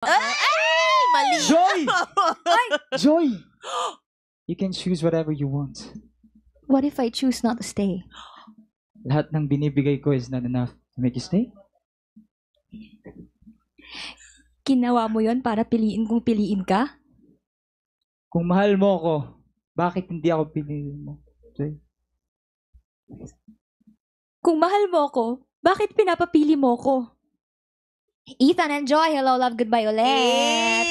Ay! Mali! Joy! Ay! Joy! You can choose whatever you want. What if I choose not to stay? Lahat ng binibigay ko is not enough to make you stay? Ginawa mo yon para piliin kung piliin ka? Kung mahal mo ako, bakit hindi ako piliin mo? Joy? Kung mahal mo ako, bakit pinapapili mo ko? Ethan and Joy, hello, love, goodbye ulit.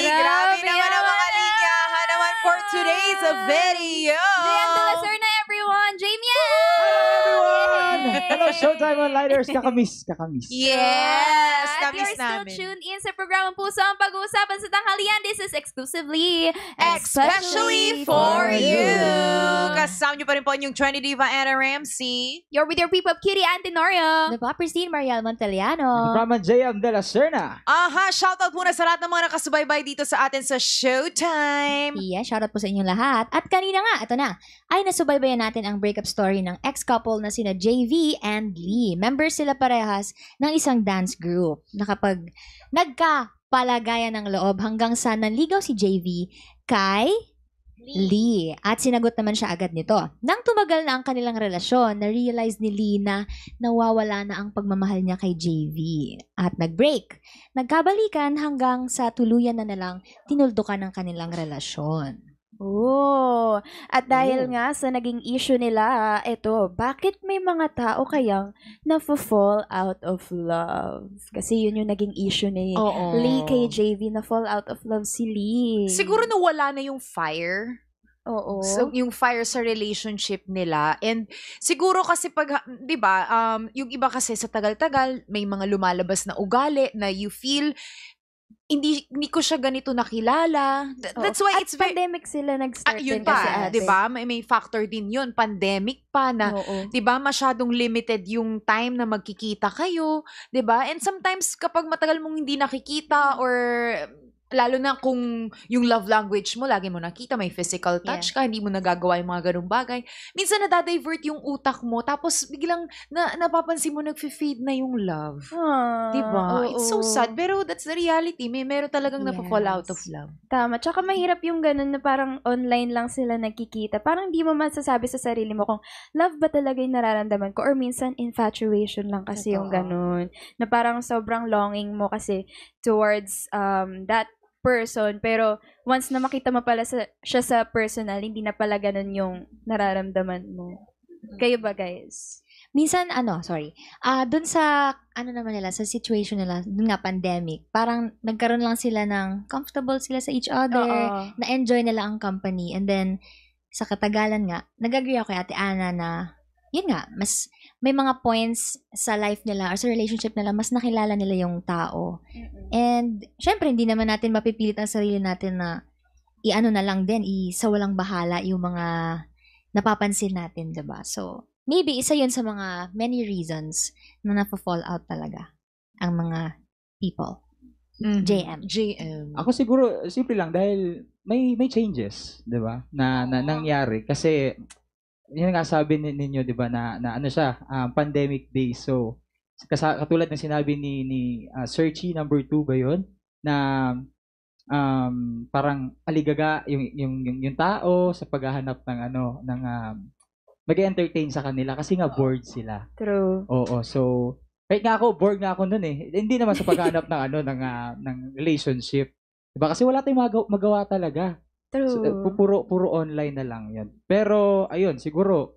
Grabe naman ang mga linyahan naman for today's video. Jen de la Serna, everyone. Jamie! Everyone! Hello, Showtime Onliners! Kakamis! Yes! At Tamis you're still namin. tuned in sa programang Puso ang Pag-uusapan sa tanghalian. This is exclusively, Especially for you. you. Kasama niyo pa rin po inyong Trendy Diva Anna Ramsey. You're with your P-Pop Kitty, Antenorio. The Popper Scene, Mariel Monteliano. From JM de la Serna. Aha, shoutout muna sa lahat ng mga nakasubaybay dito sa atin sa Showtime. Yeah, shoutout po sa inyong lahat. At kanina nga, ito na, ay nasubaybayan natin ang breakup story ng ex-couple na sina JV and Lee. Members sila parehas ng isang dance group na kapag nagkapalagayan ng loob hanggang sa nanligaw si JV kay Lee. At sinagot naman siya agad nito. Nang tumagal na ang kanilang relasyon, na-realize ni Lee na nawawala na ang pagmamahal niya kay JV. At nag-break. Nagkabalikan hanggang sa tuluyan na nalang tinuldukan ang kanilang relasyon. Oh, at dahil nga sa naging issue nila, ito, bakit may mga tao kayang na-fall out of love? Kasi yun yung naging issue ni Oo. Lee kay JV, na-fall out of love si Lee. Siguro nawala na yung fire. Oo. So, yung fire sa relationship nila. And siguro kasi pag, di ba, yung iba kasi sa tagal-tagal, may mga lumalabas na ugali na you feel, hindi ko siya ganito nakilala. That's why At it's very... pandemic sila nag-start yun din kasi pa, ate. 'di ba? May factor din 'yun, pandemic pa na, Oo. 'di ba, masyadong limited yung time na magkikita kayo, 'di ba? And sometimes kapag matagal mong hindi nakikita or lalo na kung yung love language mo, lagi mo nakita, may physical touch ka, hindi mo nagagawa yung mga ganung bagay. Minsan nadadivert yung utak mo, tapos biglang napapansin mo nag-fade na yung love. Ah, Diba? It's so oo. sad, pero that's the reality. Meron talagang napafall out of Yes. love. Tama. Tsaka mahirap yung ganun na parang online lang sila nagkikita. Parang di mo masasabi sa sarili mo kung love ba talaga yung nararamdaman ko or minsan infatuation lang kasi yung Totoo. ganun. Na parang sobrang longing mo kasi towards that person. Pero once na makita mo pala siya sa personal, hindi na pala ganun yung nararamdaman mo. Kayo ba, guys? Minsan, dun sa, naman nila, sa situation nila, dun nga, pandemic, parang nagkaroon lang sila ng comfortable sila sa each other, Oo. na-enjoy nila ang company, and then, sa katagalan nga, nag-agree ako kay Ate Ana na, yun nga, mas, may mga points sa life nila or sa relationship nila, mas nakilala nila yung tao. And, syempre, hindi naman natin mapipilit ang sarili natin na, i-ano na lang din, isawalang bahala yung mga napapansin natin, diba? So, maybe isa yun sa mga many reasons na napafall out talaga ang mga people. JM. Ako siguro, simple lang, dahil may changes, di ba? Na nangyari. Kasi, yun nga sabi ninyo, di ba, na ano siya, pandemic days. So, katulad ng sinabi ni Searchy number 2 ba yun? Na parang aligaga yung tao sa paghahanap ng mag-entertain sa kanila kasi nga bored sila. True. Oo, so kahit nga ako bored nga ako noon eh. Hindi naman sa paghahanap ng relationship. Diba? Kasi wala tayong magawa talaga. True. So, puro online na lang 'yon. Pero ayun, siguro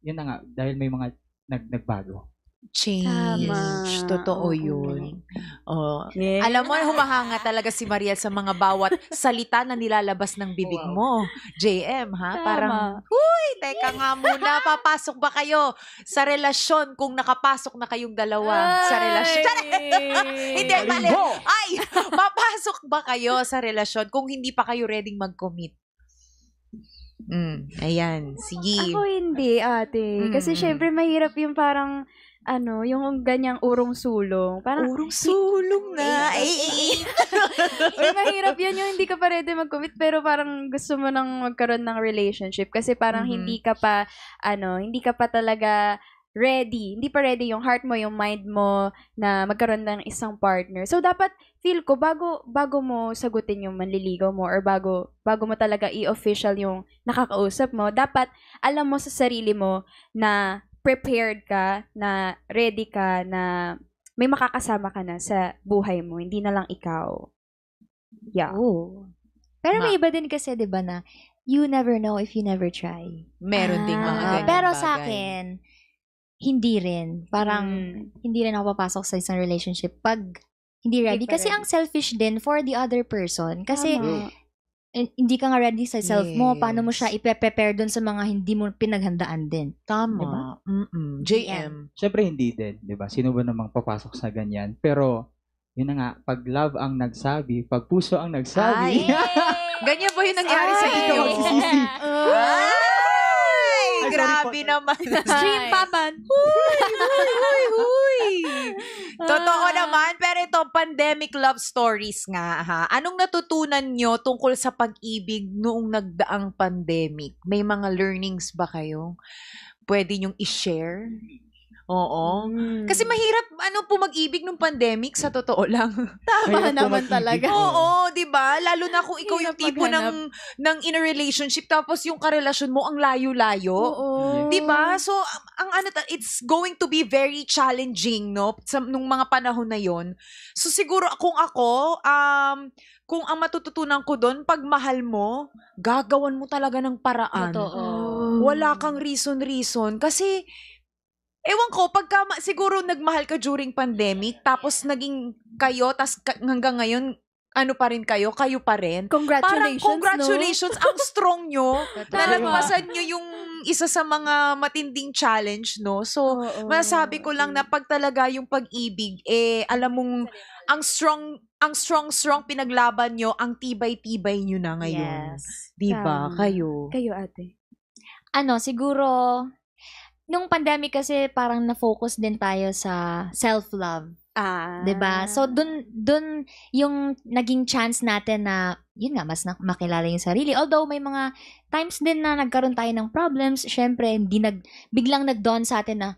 yun na nga dahil may mga nagbago. Change. Tama. Totoo Oo. yun. Oh. Yeah. Alam mo, humahanga talaga si Mariel sa mga bawat salita na nilalabas ng bibig mo. JM, ha? Tama. Parang, huy, teka nga muna, papasok ba kayo sa relasyon kung nakapasok na kayong dalawa sa relasyon? Hindi, mali. Ay, papasok ba kayo sa relasyon kung hindi pa kayo ready mag-commit? Ayan, sige. Ako hindi, ate. Kasi syempre mahirap yung parang yung ganyang urong sulong. Parang Urong sulong na. Uy, mahirap yan yung hindi ka pa ready mag-commit pero parang gusto mo nang magkaroon ng relationship kasi parang hindi ka pa talaga ready. Hindi pa ready yung heart mo, yung mind mo na magkaroon ng isang partner. So, dapat, feel ko, bago mo sagutin yung manliligaw mo or bago mo talaga i-official yung nakakausap mo, dapat alam mo sa sarili mo na prepared ka, na ready ka, na may makakasama ka na sa buhay mo. Hindi na lang ikaw. Yeah. Oh. Pero may iba din kasi, di ba, na you never know if you never try. Meron ding mga ganyan Pero bagay. sa akin, hindi rin. Parang, hindi rin ako papasok sa isang relationship pag hindi ready. pa Kasi ready. ang selfish din for the other person. Kasi, Tama. hindi ka nga ready sa self mo. Yes. Paano mo siya ipe-prepare dun sa mga hindi mo pinaghandaan din. Tama. Diba? JM. Syempre hindi din, 'di ba? Sino ba namang papasok sa ganyan? Pero yun na nga, pag love ang nagsabi, pag puso ang nagsabi. Ganyan ba yung nangyari sa Ay! inyo? Ikaw magsisisi. Ay, Ay, grabe sorry po. naman. Stream papan. Huy. Totoo naman, pero ito, pandemic love stories nga, ha? Anong natutunan nyo tungkol sa pag-ibig noong nagdaang pandemic? May mga learnings ba kayo? Pwede nyong i-share? Oo. Kasi mahirap, po mag-ibig nung pandemic, sa totoo lang. Mahirap naman mag-ibig. talaga. Oo, 'di ba? Lalo na kung ikaw yung Hirap tipo maghanap. ng in a relationship tapos yung karelasyon mo ang layo-layo. Oo. 'Di ba? So it's going to be very challenging, no? Nung mga panahon na 'yon. So siguro kung ako kung ang matututunan ko doon, pag mahal mo, gagawan mo talaga ng paraan. Totoo. Wala kang reason kasi ewan ko, siguro nagmahal ka during pandemic, tapos naging kayo, tas hanggang ngayon, pa rin kayo pa rin. Parang congratulations, ang strong nyo. Nalagpasan nyo yung isa sa mga matinding challenge, no? So, masasabi ko lang na pag talaga yung pag-ibig, alam mong, ang strong pinaglaban nyo, ang tibay-tibay nyo na ngayon. Yes. Diba? Tama. Kayo. Kayo, ate. Siguro, nung pandemic kasi parang na-focus din tayo sa self-love. 'Di ba? So dun yung naging chance natin na yun nga mas makilala yung sarili. Although may mga times din na nagkaroon tayo ng problems, syempre biglang nag-dawn sa atin na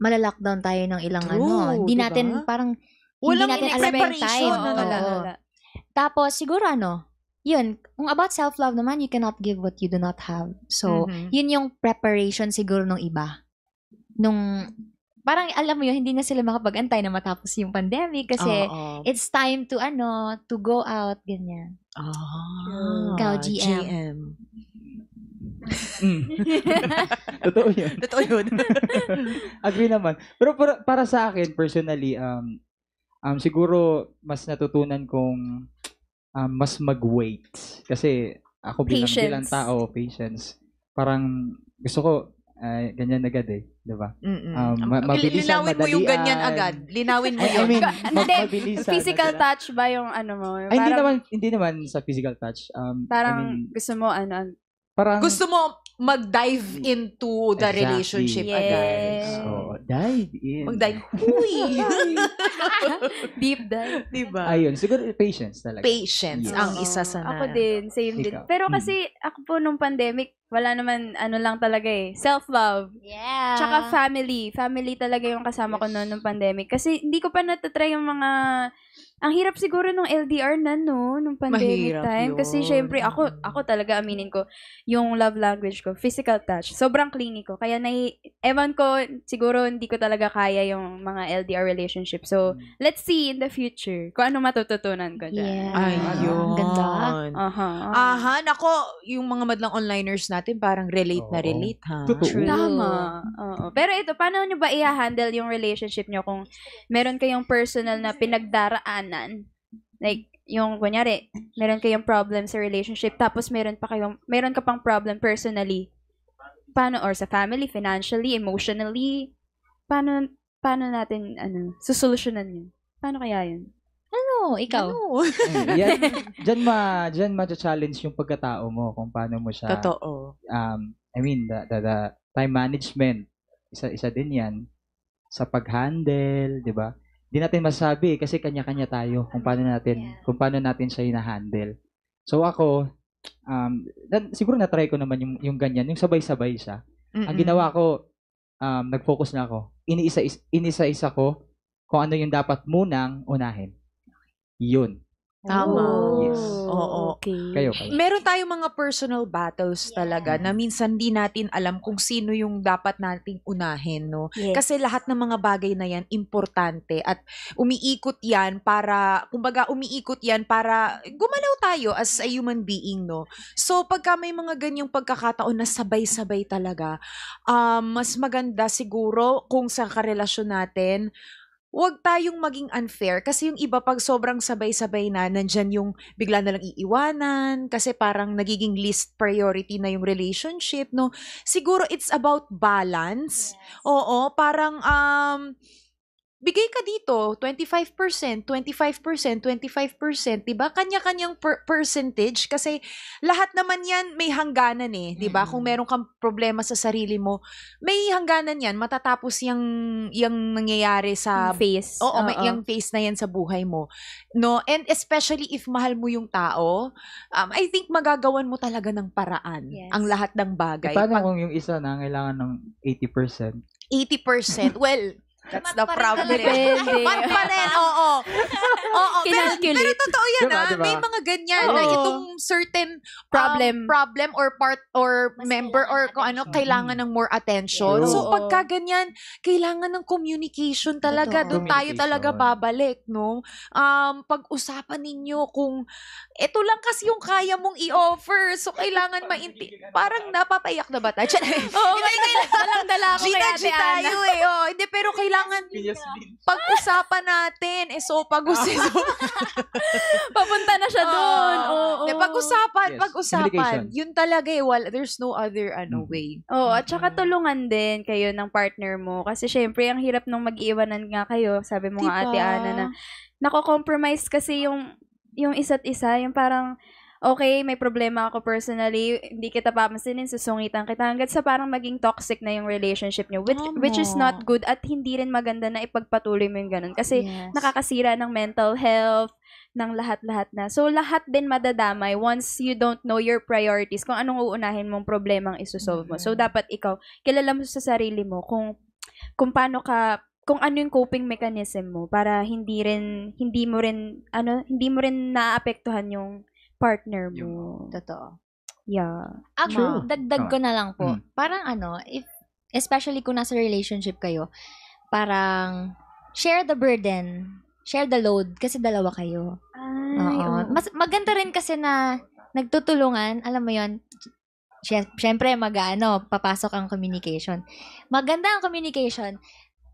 malalockdown tayo ng ilang True, Hindi diba? natin parang Walang hindi natin alam yung preparation, time. ano? Oo. Tapos siguro yun, kung about self-love naman, you cannot give what you do not have. So, yun yung preparation siguro ng iba. Parang alam mo yun, hindi na sila makapag-antay na matapos yung pandemic kasi it's time to go out, ganyan. Ikaw, GM. Totoo yun. Totoo yun. Agree naman. Pero para sa akin, personally, siguro mas natutunan kong mas mag-wait. Kasi ako bilang tao, patience. Parang gusto ko, ganyan agad diba? Mabilisan, Linawin mo yung ganyan madalian. agad. Linawin mo I yun. mean, Hindi, mabilisan. physical touch ba yung mo? Ay, hindi naman sa physical touch. Parang gusto mo parang Gusto mo mag-dive into the Exactly. relationship Yes. agad. So, dive in. Mag-dive. Huy! deep dive. Diba? Ayun, siguro patience talaga. Patience Yes. ang Oo. isa sa Ako din, same din. Ikaw. Pero kasi ako po nung pandemic, wala naman lang talaga self-love. Yeah. Tsaka family. Family talaga yung kasama ko noon nung pandemic. Kasi hindi ko pa natatry yung mga... Ang hirap siguro nung LDR nung pandemic Mahirap time. yun. Kasi syempre, ako talaga aminin ko, yung love language ko, physical touch. Sobrang clingy ko. Kaya ewan ko, siguro hindi ko talaga kaya yung mga LDR relationship. So, let's see in the future kung ano matututunan ko dyan. Yeah. Ayun. Ang ganda. Aha, nako, yung mga madlang onliners natin parang relate na Oo. relate, ha? Totoo. True. Tama. Oo. Pero ito, paano nyo ba i-handle yung relationship nyo kung meron kayong personal na pinagdaraanan? Like, yung, kunyari, meron kayong problem sa relationship, tapos meron ka pang problem personally. Paano, or sa family, financially, emotionally, paano natin, susolusyonan yun? Paano kaya yun? Ikaw? Yan, dyan ma-challenge yung pagkatao mo kung paano mo siya Totoo. I mean the time management isa din yan sa pag-handle, 'di ba? Hindi natin masabi kasi kanya-kanya tayo kung paano natin siya hina-handle. So ako siguro na-try ko naman yung ganyan, yung sabay-sabay siya. Ang ginawa ko nag-focus na ako. Inisa-isa ko kung ano yung dapat munang unahin. Yun. Tama. Yes. Oo. Okay. Kayo. Meron tayong mga personal battles talaga na minsan di natin alam kung sino yung dapat nating unahin, no? Yes. Kasi lahat ng mga bagay na yan, importante at umiikot yan para gumalaw tayo as a human being, no? So, pagka may mga ganyang pagkakataon na sabay-sabay talaga, mas maganda siguro kung sa karelasyon natin, huwag tayong maging unfair kasi yung iba pag sobrang sabay-sabay na, nandyan yung bigla na lang iiwanan kasi parang nagiging least priority na yung relationship, no? Siguro it's about balance. Oo, parang bigay ka dito, 25%, 25%, 25%, 'di ba? Kanya-kanyang percentage kasi lahat naman 'yan may hangganan eh, 'di ba? Kung meron kang problema sa sarili mo, may hangganan 'yan, matatapos yung nangyayari sa Yung face. Oo, may yung phase na 'yan sa buhay mo. No, and especially if mahal mo yung tao, I think magagawan mo talaga ng paraan Yes. ang lahat ng bagay. Paano kung yung isa na kailangan ng 80%? 80%, well, that's the Mat pa rin problem. talaga. Depende. Mat pa rin, oo. Oo, pero Kinalculate. totoo yan Diba? May mga ganyan na Oo. itong certain problem or part or Mas member or kailangan kung ano, attention. kailangan ng more attention. True. So, Oo. pagka ganyan, kailangan ng communication talaga. Totoo. Doon tayo talaga Communication. babalik, no? Pag-usapan ninyo kung ito lang kasi yung kaya mong i-offer. So, kailangan parang napapaiyak na ba tayo? Oo, dalang-dala ako kay Gina, Ate Ana. tayo eh. Oh, hindi, pero kailangan pag-usapan natin. So, Papunta na siya doon. Oo. Pag-usapan, Yes. pag-usapan. Communication. Yun talaga eh. There's no other way. Oo, at saka tulungan din kayo ng partner mo. Kasi syempre, ang hirap nung mag-iwanan nga kayo. Sabi mo nga, Diba? Ate Ana, na nako-compromise kasi yung isa't isa. Yung parang, okay, may problema ako personally, hindi kita papansinin, susungitan kita. Hanggang sa parang maging toxic na yung relationship nyo. Which is Tama. not good at hindi rin maganda na ipagpatuloy mo yung ganun. Kasi Yes. nakakasira ng mental health, ng lahat-lahat na. So, lahat din madadamay once you don't know your priorities, kung anong uunahin mong problemang isusolve mo. So, dapat ikaw, kilala mo sa sarili mo kung paano ka, kung ano yung coping mechanism mo para hindi mo rin naapektuhan yung partner mo. Totoo. Yeah. Actually, True. dagdag ko na lang po. Mm. Parang especially kung nasa relationship kayo, parang share the burden, share the load, kasi dalawa kayo. Ay, Oo. Mas maganda rin kasi na nagtutulungan, alam mo yon. Syempre, papasok ang communication. Maganda ang communication,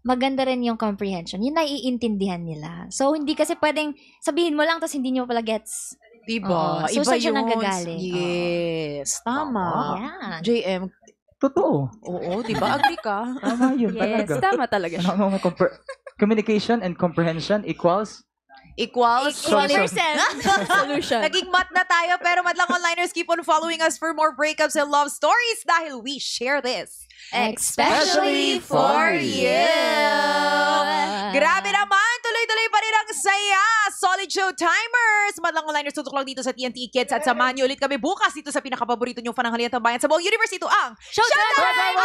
maganda rin yung comprehension. Yun naiintindihan nila. So, hindi kasi pwedeng sabihin mo lang tapos hindi nyo pala gets. Diba? Oo. So, Iba saan siya yun. nanggagaling? Yes. Tama. Yan. JM, Totoo. oo, diba? Agree ka? Tama yun yes, talaga. tama talaga siya. Communication and comprehension equals Equals Solution. Solution. Naging mat na tayo, pero madlang onliners, keep on following us for more breakups and love stories dahil we share this. Especially for you. Grabe naman, tuloy-tuloy pa rin ang saya. Solid show timers. Madlang onliners, tutok lang dito sa TNT Kids at samahan niyo ulit kami bukas dito sa pinakapaborito niyong pananghalian tambayan sa buong universe. Ito ang Showtime!